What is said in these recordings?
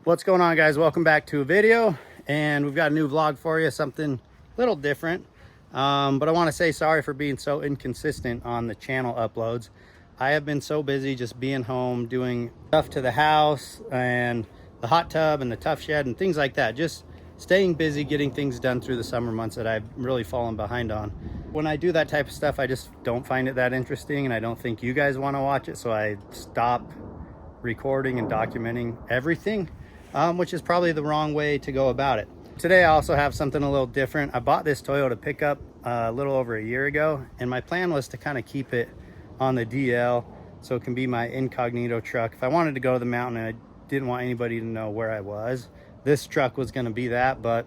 What's going on, guys? Welcome back to a video, and we've got a new vlog for you, something a little different. But I want to say sorry for being so inconsistent on the channel uploads. I have been so busy just being home, doing stuff to the house and the hot tub and the tough shed and things like that. Just staying busy, getting things done through the summer months that I've really fallen behind on. When I do that type of stuff, I just don't find it that interesting, and I don't think you guys want to watch it, so I stop recording and documenting everything, which is probably the wrong way to go about it. Today I also have something a little different. I bought this Toyota pickup a little over a year ago, and my plan was to kind of keep it on the DL so it can be my incognito truck. If I wanted to go to the mountain and I didn't want anybody to know where I was, this truck was going to be that. But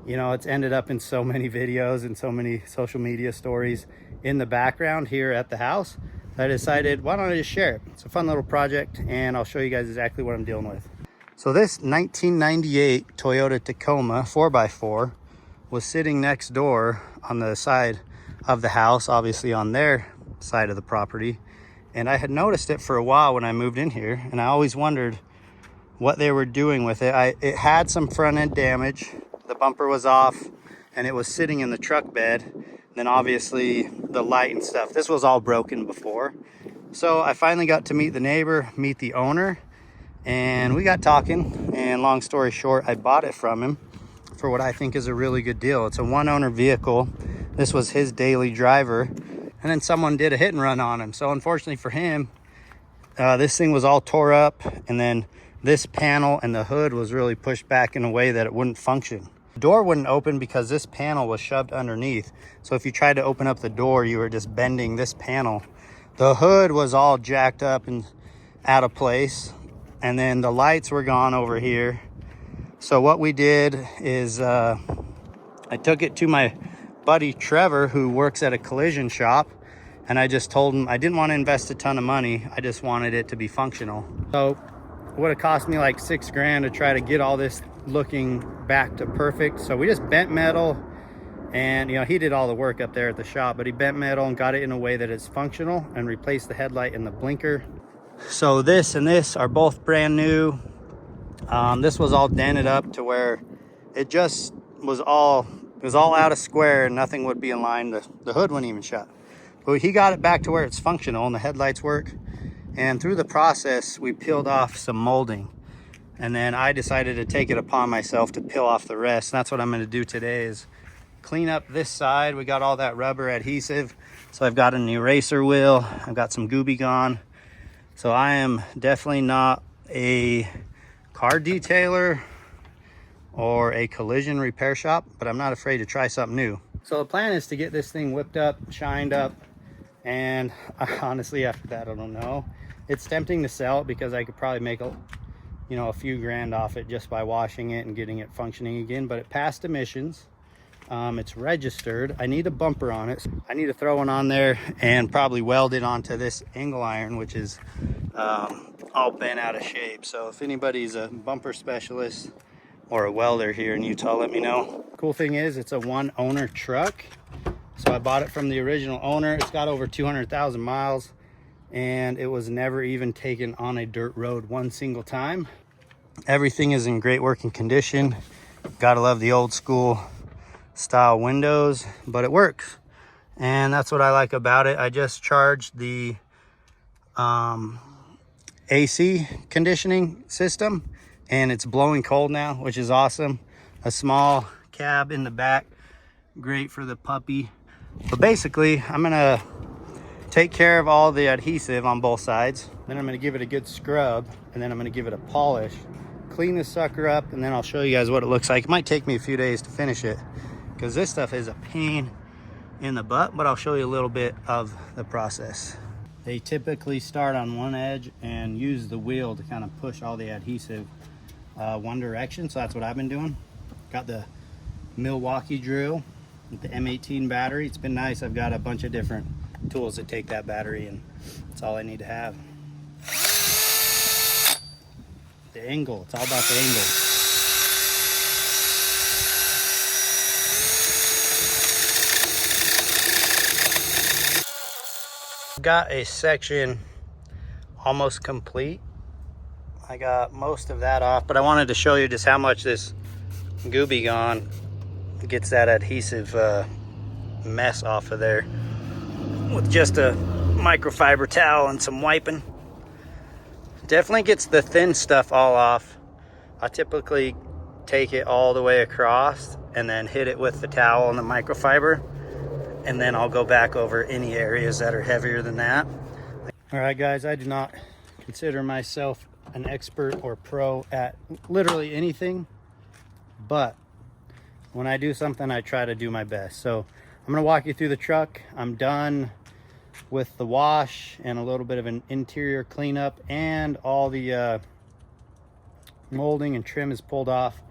you know, it's ended up in so many videos and so many social media stories in the background here at the house, I decided, why don't I just share it? It's a fun little project, and I'll show you guys exactly what I'm dealing with. So this 1998 Toyota Tacoma 4x4 was sitting next door on the side of the house, obviously on their side of the property. And I had noticed it for a while when I moved in here, and I always wondered what they were doing with it. It had some front end damage. The bumper was off, and it was sitting in the truck bed. Then obviously the light and stuff, this was all broken before. So I finally got to meet the neighbor, meet the owner, and we got talking, and long story short, I bought it from him for what I think is a really good deal. It's a one owner vehicle. This was his daily driver, and then someone did a hit and run on him. So unfortunately for him, this thing was all tore up, and then this panel and the hood was really pushed back in a way that it wouldn't function. The door wouldn't open because this panel was shoved underneath. So if you tried to open up the door, you were just bending this panel. The hood was all jacked up and out of place. And then the lights were gone over here. So what we did is I took it to my buddy Trevor, who works at a collision shop. And I just told him I didn't want to invest a ton of money. I just wanted it to be functional. So it would have cost me like $6,000 to try to get all this looking back to perfect. So we just bent metal, and you know, he did all the work up there at the shop, but he bent metal and got it in a way that it's functional, and replaced the headlight and the blinker. So this and this are both brand new. This was all dented up to where it just was all out of square and nothing would be in line. The hood wouldn't even shut. But he got it back to where it's functional and the headlights work. And through the process, we peeled off some molding. And then I decided to take it upon myself to peel off the rest. And that's what I'm going to do today, is clean up this side. We got all that rubber adhesive. So I've got an eraser wheel. I've got some Gooby Gone. So I am definitely not a car detailer or a collision repair shop, but I'm not afraid to try something new. So the plan is to get this thing whipped up, shined up, and honestly, after that, I don't know. It's tempting to sell it because I could probably make a few grand off it just by washing it and getting it functioning again. But it passed emissions. It's registered. I need a bumper on it. I need to throw one on there and probably weld it onto this angle iron, which is all bent out of shape. So if anybody's a bumper specialist or a welder here in Utah, let me know. Cool thing is, it's a one owner truck. So I bought it from the original owner. It's got over 200,000 miles, and it was never even taken on a dirt road one single time. Everything is in great working condition. Gotta love the old school style windows, but it works. And that's what I like about it. I just charged the AC conditioning system, and it's blowing cold now, which is awesome. A small cab in the back, great for the puppy. But basically, I'm gonna take care of all the adhesive on both sides. Then I'm gonna give it a good scrub, and then I'm gonna give it a polish, clean this sucker up, and then I'll show you guys what it looks like. It might take me a few days to finish it because this stuff is a pain in the butt, but I'll show you a little bit of the process. They typically start on one edge and use the wheel to kind of push all the adhesive one direction. So that's what I've been doing. Got the Milwaukee drill with the M18 battery. It's been nice. I've got a bunch of different tools that take that battery, and that's all I need to have. The angle, it's all about the angle. Got a section almost complete I got most of that off, but I wanted to show you just how much this Gooby Gone gets that adhesive mess off of there with just a microfiber towel and some wiping. Definitely gets the thin stuff all off. I typically take it all the way across and then hit it with the towel and the microfiber, and then I'll go back over any areas that are heavier than that. All right, guys, I do not consider myself an expert or pro at literally anything, but when I do something, I try to do my best. So I'm gonna walk you through the truck. I'm done with the wash and a little bit of an interior cleanup, and all the molding and trim is pulled off.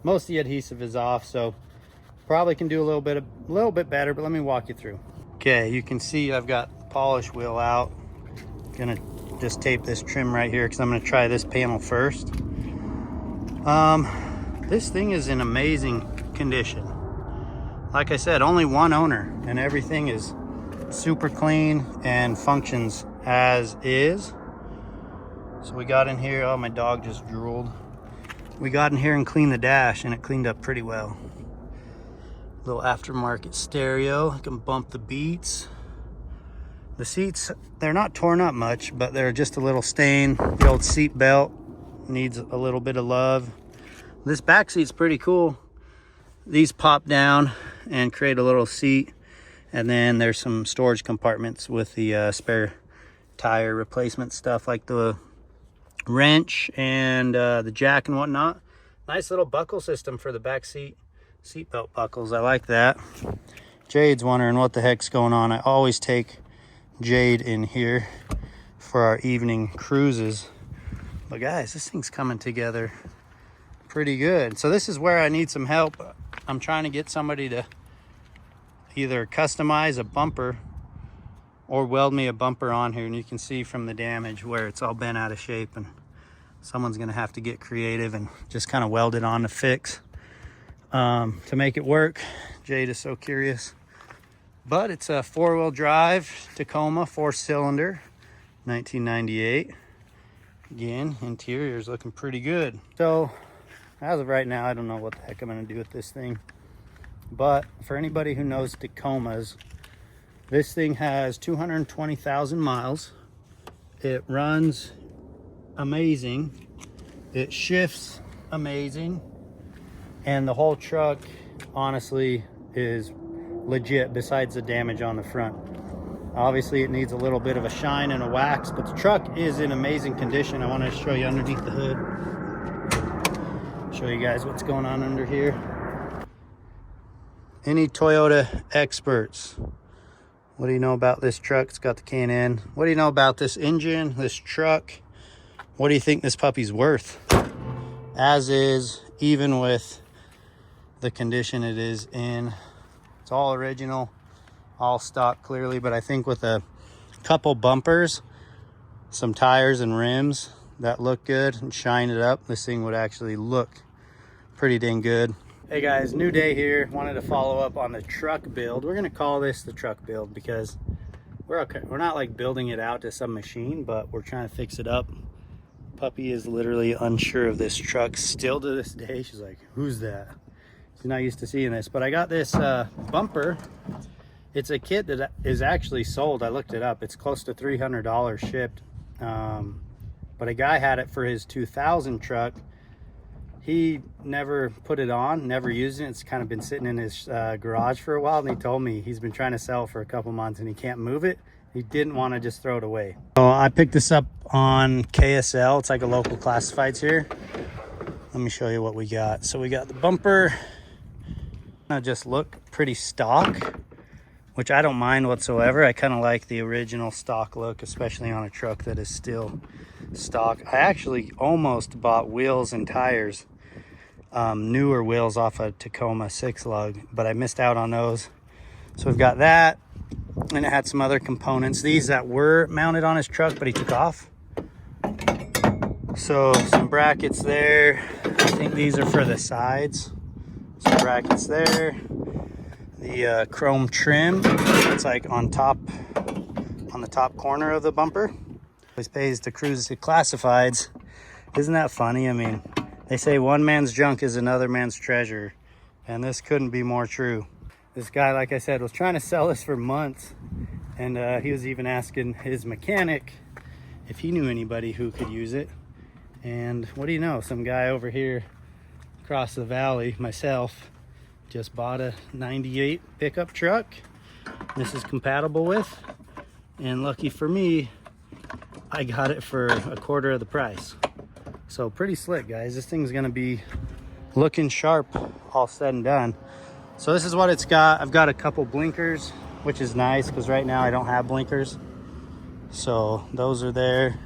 Most of the adhesive is off, so probably can do a little bit better, but let me walk you through. Okay, you can see I've got the polish wheel out. Gonna just tape this trim right here because I'm gonna try this panel first. This thing is in amazing condition. Like I said, only one owner, and everything is super clean and functions as is. So we got in here, oh, my dog just drooled. We got in here and cleaned the dash, and it cleaned up pretty well. Little aftermarket stereo. I can bump the beats. The seats, they're not torn up much, but they're just a little stained. The old seat belt needs a little bit of love. This back seat's pretty cool. These pop down and create a little seat, and then there's some storage compartments with the spare tire replacement stuff, like the wrench and the jack and whatnot. Nice little buckle system for the back seat belt buckles. I like that. Jade's wondering what the heck's going on. I always take Jade in here for our evening cruises, but guys, this thing's coming together pretty good. So this is where I need some help. I'm trying to get somebody to either customize a bumper or weld me a bumper on here, and you can see from the damage where it's all bent out of shape, and someone's gonna have to get creative and just kind of weld it on to fix to make it work. Jade is so curious. But it's a 4-wheel drive Tacoma, 4-cylinder, 1998. Again, interior is looking pretty good. So as of right now, I don't know what the heck I'm gonna do with this thing. But for anybody who knows Tacomas, this thing has 220,000 miles. It runs amazing. It shifts amazing. And the whole truck, honestly, is legit besides the damage on the front. Obviously, it needs a little bit of a shine and a wax, but the truck is in amazing condition. I want to show you underneath the hood. Show you guys what's going on under here. Any Toyota experts, what do you know about this truck? It's got the K&N. What do you know about this engine, this truck? What do you think this puppy's worth? As is, even with the condition it is in. It's all original, all stock clearly, but I think with a couple bumpers, some tires and rims that look good, and shine it up, this thing would actually look pretty dang good. Hey guys, new day here. Wanted to follow up on the truck build. We're gonna call this the truck build because we're not like building it out to some machine, but we're trying to fix it up. Puppy is literally unsure of this truck still to this day. She's like, who's that? She's not used to seeing this, but I got this bumper. It's a kit that is actually sold. I looked it up. It's close to $300 shipped. But a guy had it for his 2000 truck. He never put it on, never used it. It's kind of been sitting in his garage for a while, and he told me he's been trying to sell for a couple months and he can't move it. He didn't want to just throw it away. So I picked this up on KSL. It's like a local classifieds here. Let me show you what we got. So we got the bumper. Just look pretty stock, which I don't mind whatsoever. I kind of like the original stock look, especially on a truck that is still stock. I actually almost bought wheels and tires, newer wheels off a Tacoma 6 lug, but I missed out on those. So we've got that, and it had some other components. These that were mounted on his truck, but he took off. So some brackets there. I think these are for the sides. Some brackets there. The chrome trim, it's like on top, on the top corner of the bumper. Always pays to cruise to classifieds. Isn't that funny? I mean, they say one man's junk is another man's treasure, and this couldn't be more true. This guy, like I said, was trying to sell this for months, and he was even asking his mechanic if he knew anybody who could use it. And what do you know, some guy over here across the valley, myself, just bought a 98 pickup truck this is compatible with, and lucky for me, I got it for a quarter of the price. So pretty slick, guys. This thing's gonna be looking sharp all said and done. So this is what it's got. I've got a couple blinkers, which is nice because right now I don't have blinkers. So those are there.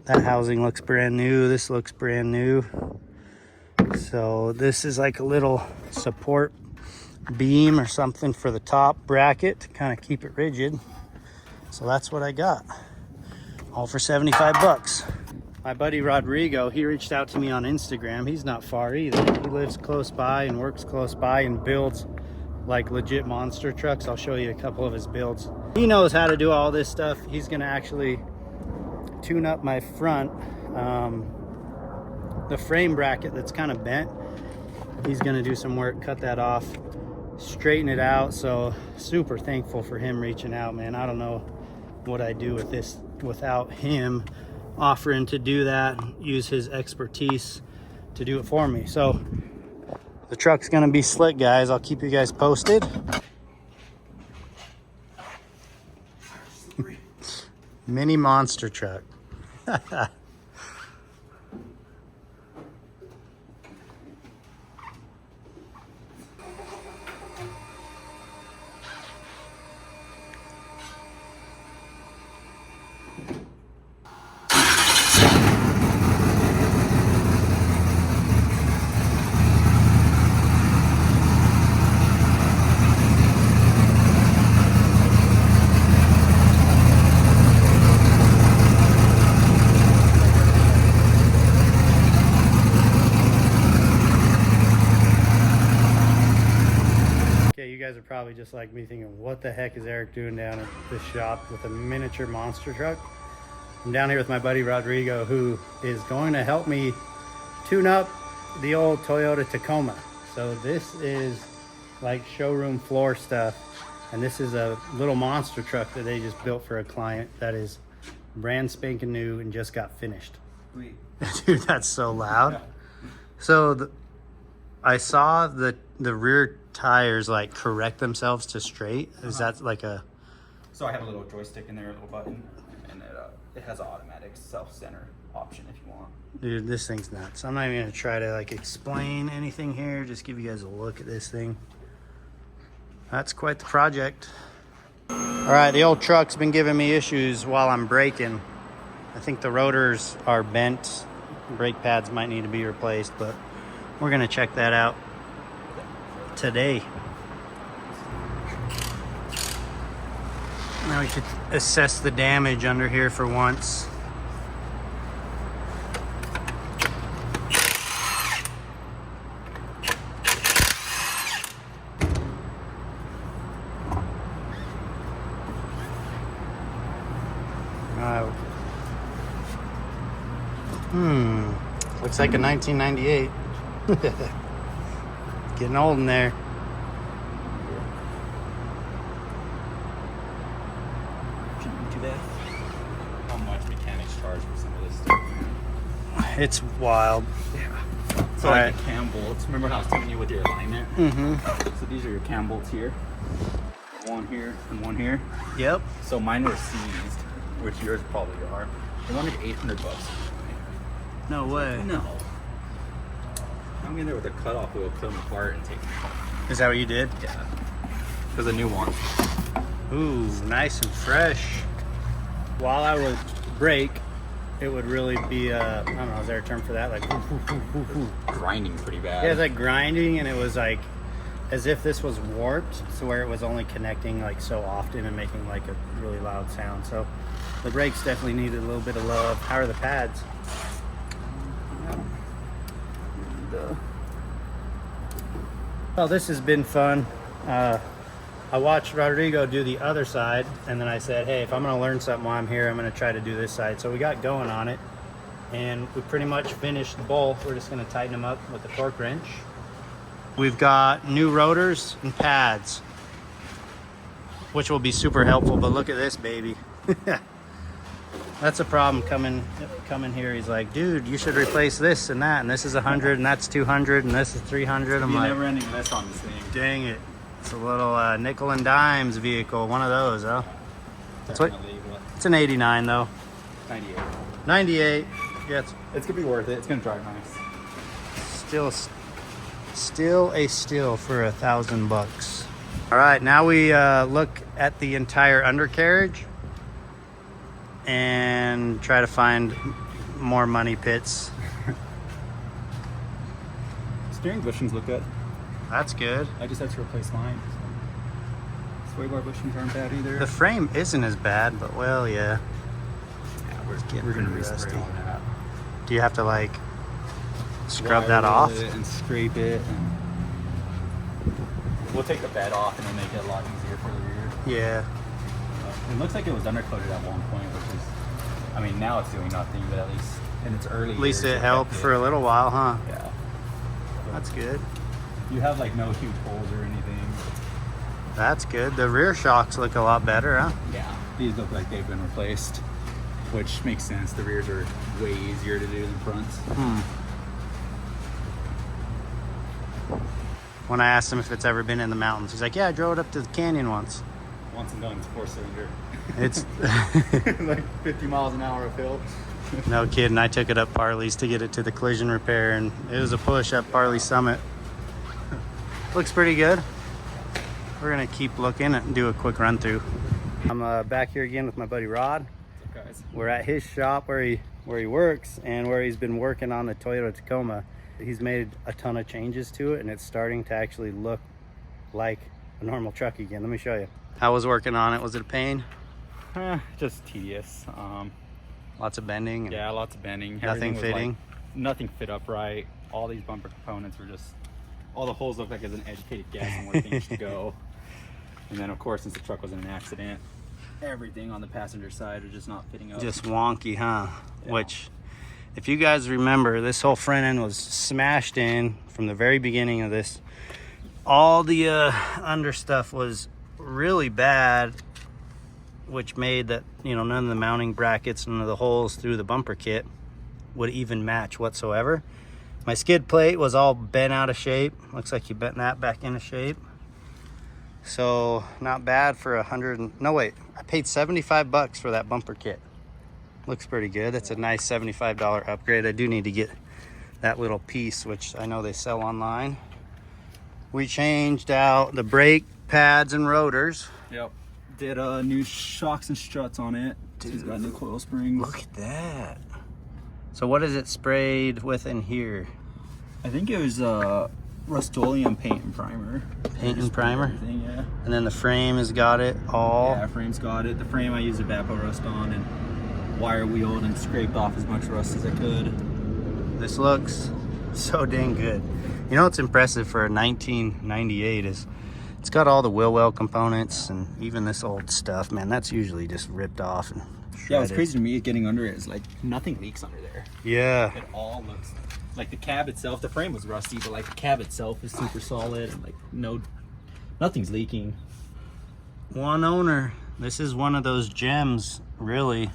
That housing looks brand new. This looks brand new. So this is like a little support beam or something for the top bracket to kind of keep it rigid. So that's what I got. All for 75 bucks. My buddy Rodrigo, he reached out to me on Instagram. He's not far either. He lives close by and works close by and builds like legit monster trucks. I'll show you a couple of his builds. He knows how to do all this stuff. He's gonna actually tune up my front, the frame bracket that's kind of bent. He's gonna do some work, cut that off, straighten it out. So super thankful for him reaching out, man. I don't know what I'd do with this without him offering to do that, use his expertise to do it for me. So the truck's gonna be slick, guys. I'll keep you guys posted. Mini monster truck. You guys are probably just like me thinking, what the heck is Eric doing down at this shop with a miniature monster truck? I'm down here with my buddy Rodrigo, who is going to help me tune up the old Toyota Tacoma. So this is like showroom floor stuff, and this is a little monster truck that they just built for a client that is brand spanking new and just got finished. Sweet. Dude, that's so loud. Yeah. So I saw the rear tires like correct themselves to straight. Is that like a... So I have a little joystick in there, a little button, and it has an automatic self-center option if you want. Dude, this thing's nuts. I'm not even gonna try to like explain anything here, just give you guys a look at this thing. That's quite the project. All right, the old truck's been giving me issues while I'm braking. I think the rotors are bent. Brake pads might need to be replaced, but we're gonna check that out today. Now we should assess the damage under here for once. Looks like a 1998. Getting old in there. Shouldn't be too bad. How much mechanics charge for some of this stuff? It's wild. Yeah. So like the cam bolts. Remember how I was telling you with your alignment? Mm-hmm. So these are your cam bolts here. One here and one here. Yep. So mine were seized, which yours probably are. They wanted $800. No way. No. I'm in there with a cutoff wheel, cut them apart, and take them home. Is that what you did? Yeah. Because the new one. Ooh, nice and fresh. While I would brake, it would really be, I don't know, is there a term for that? Like, grinding pretty bad. Yeah, it's like grinding, and it was like as if this was warped to where it was only connecting like so often and making like a really loud sound. So the brakes definitely needed a little bit of love. How are the pads? Well, this has been fun. I watched Rodrigo do the other side, and then I said, hey, if I'm gonna learn something while I'm here, I'm gonna try to do this side. So we got going on it. And we pretty much finished the bowl. We're just gonna tighten them up with a torque wrench. We've got new rotors and pads, which will be super helpful, but look at this baby. That's a problem coming here. He's like, dude, you should replace this and that, and this is 100 and that's 200 and this is 300. I'm like, never ending list on this thing. Dang it. It's a little nickel and dimes vehicle, one of those, huh? That's what, it's an 89 though. 98. 98. Yeah, It's gonna be worth it. It's gonna drive nice. Still a steal for $1,000. All right, now we look at the entire undercarriage and try to find more money pits. Steering bushings look good. That's good. I just had to replace mine. Sway bar bushings aren't bad either. The frame isn't as bad, but well, yeah. Yeah, we're gonna respray all that. Do you have to like scrub Wire that off? it and scrape it. And we'll take the bed off and it'll make it a lot easier for the rear. Yeah. It looks like it was undercoated at one point, which is, I mean, now it's doing nothing, but at least in its early At least years, it helped for a little while, huh? Yeah. That's good. You have like no huge holes or anything. That's good. The rear shocks look a lot better, huh? Yeah. These look like they've been replaced, which makes sense. The rears are way easier to do than fronts. When I asked him if it's ever been in the mountains, he's like, yeah, I drove it up to the canyon once. Once and done, it's 4-cylinder. It's like 50 miles an hour uphill. no kidding. I took it up Parley's to get it to the collision repair, and it was a push up Parley Summit. Looks pretty good. We're gonna keep looking and do a quick run through. I'm back here again with my buddy Rod. What's up, guys? We're at his shop where he works and where he's been working on the Toyota Tacoma. He's made a ton of changes to it, and it's starting to actually look like a normal truck again. Let me show you. How was working on it? Was it a pain? Just tedious. Lots of bending? Yeah, lots of bending. Nothing Everything was, fitting? like, nothing fit up right. All these bumper components were just, all the holes looked like it was an educated guess on where things should go. And then, of course, since the truck was in an accident, everything on the passenger side was just not fitting up. Just wonky, huh? Yeah. Which, if you guys remember, this whole front end was smashed in from the very beginning of this. All the under stuff was really bad, which made that, you know, none of the mounting brackets, none of the holes through the bumper kit would even match whatsoever. My skid plate was all bent out of shape. Looks like you bent that back into shape. So not bad for I paid $75 for that bumper kit. Looks pretty good. That's a nice $75 upgrade. I do need to get that little piece, which I know they sell online. We changed out the brake pads and rotors. Yep. Did new shocks and struts on it. Dude, It's got new coil springs. Look at that. So what is it sprayed with in here? I think it was Rust-Oleum paint and primer. Paint and primer? Everything, yeah. And then the frame has got it all. Yeah, frame's got it. The frame I used a Vapo rust on and wire wheeled and scraped off as much rust as I could. This looks so dang good. You know what's impressive for a 1998 is it's got all the wheel well components, and even this old stuff, man, that's usually just ripped off and shredded. Yeah, what's crazy to me getting under it is like nothing leaks under there. Yeah. It all looks like the cab itself, the frame was rusty, but like the cab itself is super solid and like nothing's leaking. One owner. This is one of those gems, really.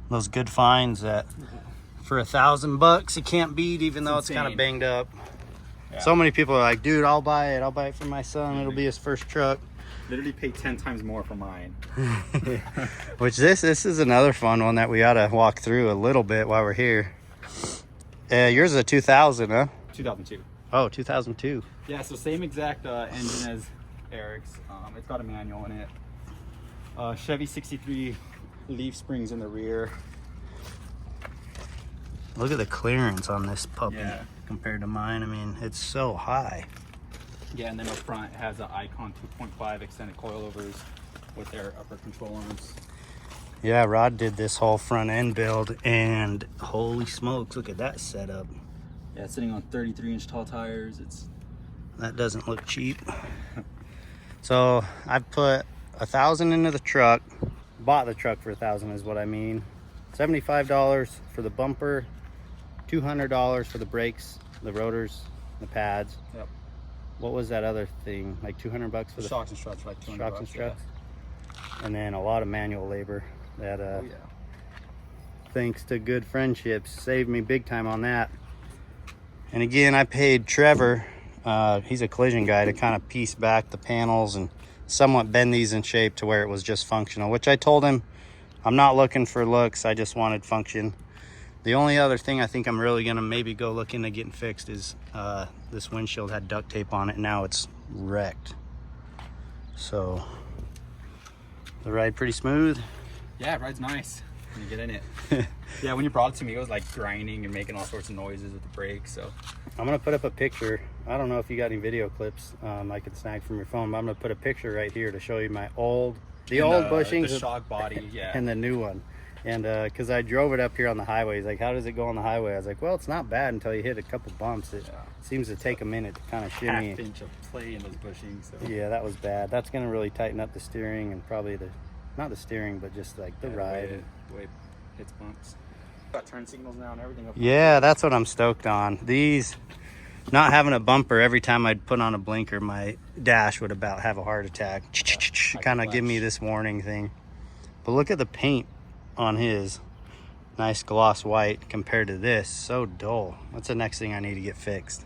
Those good finds that for $1,000 you can't beat, even though it's kind of banged up. Yeah. So many people are like, dude, I'll buy it. I'll buy it for my son. It'll be his first truck. Literally paid 10 times more for mine. Which this is another fun one that we ought to walk through a little bit while we're here. Yours is a 2000, huh? 2002. Oh, 2002. Yeah, so same exact engine as Eric's. It's got a manual in it. Chevy 63 leaf springs in the rear. Look at the clearance on this puppy, yeah, compared to mine. I mean, it's so high. Yeah, and then up front it has an Icon 2.5 extended coilovers with their upper control arms. Yeah, Rod did this whole front end build, and holy smokes, look at that setup. Yeah, it's sitting on 33-inch tall tires. That doesn't look cheap. So I've put $1,000 into the truck. Bought the truck for $1,000 is what I mean. $75 for the bumper $200 for the brakes, the rotors, the pads. Yep. What was that other thing? Like 200 bucks for the shocks and struts, like 200 shocks bucks, and struts. yeah. And then a lot of manual labor that Oh, yeah. thanks to good friendships, saved me big time on that. And again, I paid Trevor, he's a collision guy, to kind of piece back the panels and somewhat bend these in shape to where it was just functional, which I told him I'm not looking for looks, I just wanted function. The only other thing I think I'm really gonna maybe go look into getting fixed is this windshield had duct tape on it, and now it's wrecked. So the ride pretty smooth. Yeah, it rides nice when you get in it. Yeah, when you brought it to me, it was like grinding and making all sorts of noises with the brakes. So I'm gonna put up a picture. I don't know if you got any video clips I could snag from your phone, but I'm gonna put a picture right here to show you my old bushings, the shock body, yeah, and the new one. And because I drove it up here on the highway, he's like, how does it go on the highway? I was like, well, it's not bad until you hit a couple bumps. It seems to take a minute to kind of shimmy. half-inch of play in those bushings. So. Yeah, that was bad. That's gonna really tighten up the steering and probably not the steering, but just like the ride. The way it hits bumps. Got turn signals now and everything. Yeah, that's what I'm stoked on. These, not having a bumper, every time I'd put on a blinker, my dash would about have a heart attack. Kind of give me this warning thing. But look at the paint on his. Nice gloss white compared to this. So dull. That's the next thing I need to get fixed.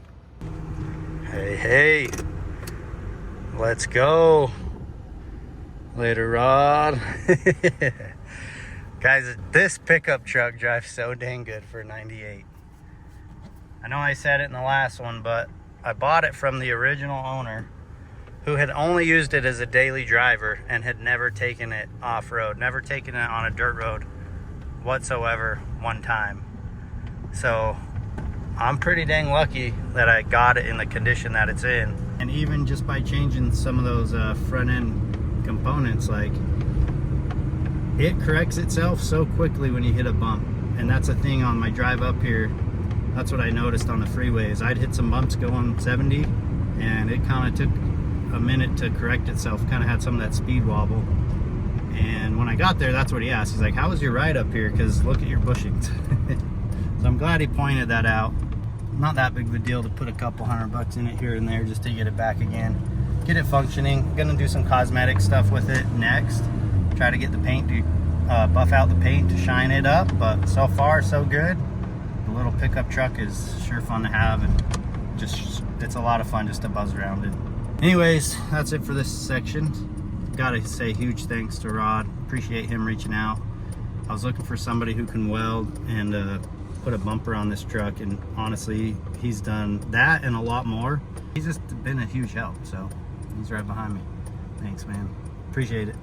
Hey. Let's go. Later, Rod. Guys, this pickup truck drives so dang good for 98. I know I said it in the last one, but I bought it from the original owner who had only used it as a daily driver and had never taken it off-road, never taken it on a dirt road whatsoever one time. So I'm pretty dang lucky that I got it in the condition that it's in. And even just by changing some of those front end components, like, it corrects itself so quickly when you hit a bump. And that's a thing on my drive up here. That's what I noticed on the freeways. I'd hit some bumps going 70 and it kind of took a minute to correct itself. Kind of had some of that speed wobble. And when I got there, that's what he asked. He's like, how was your ride up here? Because look at your bushings. So I'm glad he pointed that out. Not that big of a deal to put a couple $100 in it here and there just to get it back again. Get it functioning. Gonna do some cosmetic stuff with it next. Try to get the paint to buff out the paint to shine it up, but so far so good. The little pickup truck is sure fun to have, and just it's a lot of fun just to buzz around it. Anyways, that's it for this section. Gotta say huge thanks to Rod. Appreciate him reaching out. I was looking for somebody who can weld and put a bumper on this truck, and honestly, he's done that and a lot more. He's just been a huge help, so he's right behind me. Thanks, man. Appreciate it.